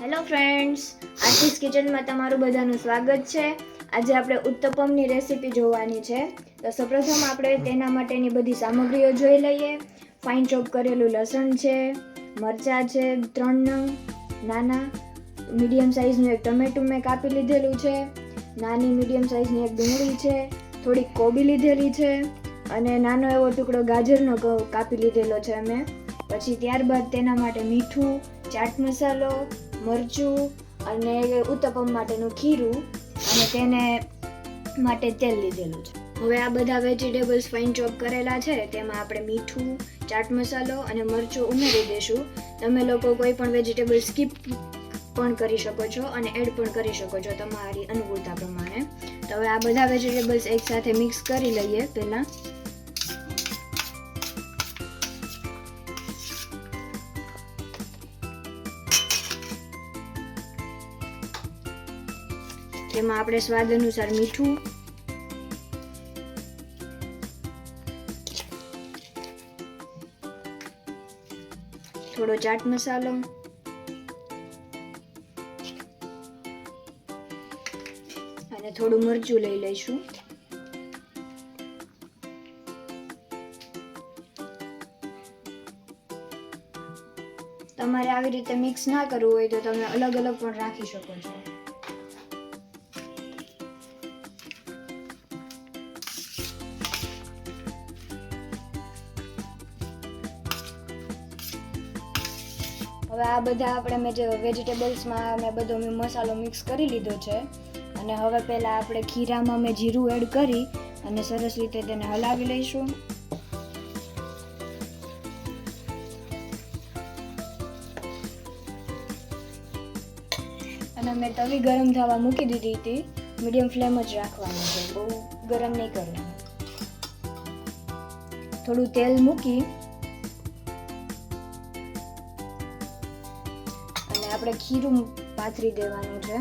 Hello friends, આરતીસ કિચનમાં તમારું બધાનું સ્વાગત છે. આજે આપણે ઉત્તપમની રેસીપી જોવાની છે. તો સૌપ્રથમ આપણે તેના માટેની બધી સામગ્રીઓ જોઈ લઈએ. ફાઇન ચોપ કરેલું લસણ છે, મરચાં છે 3 નંગ નાના, મીડિયમ સાઇઝનું એક ટમેટું મેં કાપી લીધેલું છે, નાની મીડિયમ સાઇઝની એક ડુંગળી છે, થોડીક કોબી લીધેલી છે અને નાનો એવો ટુકડો ગાજરનો કાપી લીધેલો છે અમે. પછી ત્યારબાદ તેના માટે મીઠું, ચાટ મસાલો, મરચું અને ઉત્તપમ માટેનું ખીરું અને તેને માટે તેલ લીધેલું છે. હવે આ બધા વેજીટેબલ્સ ફાઇન ચોપ કરેલા છે તેમાં આપણે મીઠું, ચાટ મસાલો અને મરચું ઉમેરી દઈશું. તમે લોકો કોઈ પણ વેજીટેબલ સ્કીપ પણ કરી શકો છો અને એડ પણ કરી શકો છો તમારી અનુકૂળતા પ્રમાણે. તો હવે આ બધા વેજીટેબલ્સ એકસાથે મિક્સ કરી લઈએ પહેલાં. તેમાં આપણે સ્વાદ અનુસાર મીઠું, થોડો ચાટ મસાલો અને થોડું મરચું લઈ લઈશું. તમારે આવી રીતે મિક્સ ના કરવું હોય તો તમે અલગ અલગ પણ રાખી શકો છો. હવે આ બધા આપણે મેં જે વેજીટેબલ્સમાં મેં બધો મસાલો મિક્સ કરી લીધો છે અને હવે પહેલાં આપણે ખીરામાં મેં જીરું એડ કરી અને સરસ રીતે તેને હલાવી લઈશું. અને મેં તવી ગરમ થવા મૂકી દીધી હતી. મીડિયમ ફ્લેમ જ રાખવાની છે, બહુ ગરમ નહીં કરવાનું. થોડું તેલ મૂકી અને આપણે ખીરું પાથરી દેવાનું છે.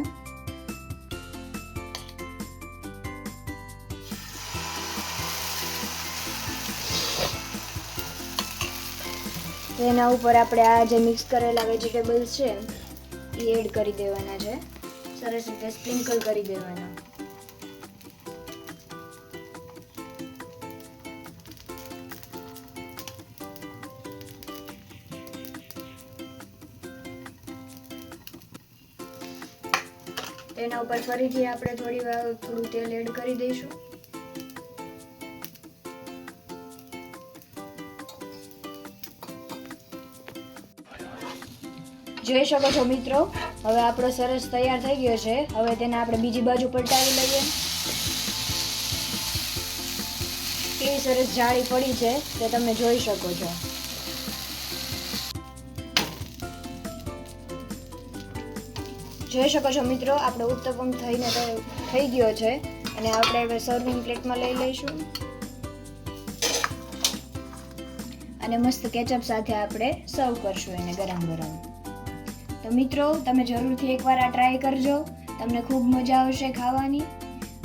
તેના ઉપર આપણે આ જે મિક્સ કરેલા વેજીટેબલ્સ છે એ એડ કરી દેવાના છે. સરસ રીતે સ્પ્રિંકલ કરી દેવાના. તેના ઉપર ફરીથી આપણે થોડું તેલ એડ કરી દઈશું. જોઈ શકો છો મિત્રો, હવે આપણો સરસ તૈયાર થઈ ગયો છે. હવે તેને આપણે બીજી બાજુ પલટાવી લઈએ. કેવી સરસ જાળી પડી છે તે તમે જોઈ શકો છો. જોઈ શકો છો મિત્રો, આપણો ઉત્તપમ થઈ ગયો છે અને આપણે હવે સર્વિંગ પ્લેટમાં લઈ લઈશું અને મસ્ત કેચઅપ સાથે આપણે સર્વ કરશું એને ગરમ ગરમ. તો મિત્રો, તમે જરૂરથી એકવાર આ ટ્રાય કરજો. તમને ખૂબ મજા આવશે ખાવાની.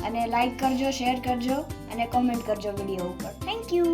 અને લાઈક કરજો, શેર કરજો અને કોમેન્ટ કરજો વિડીયો ઉપર. Thank you.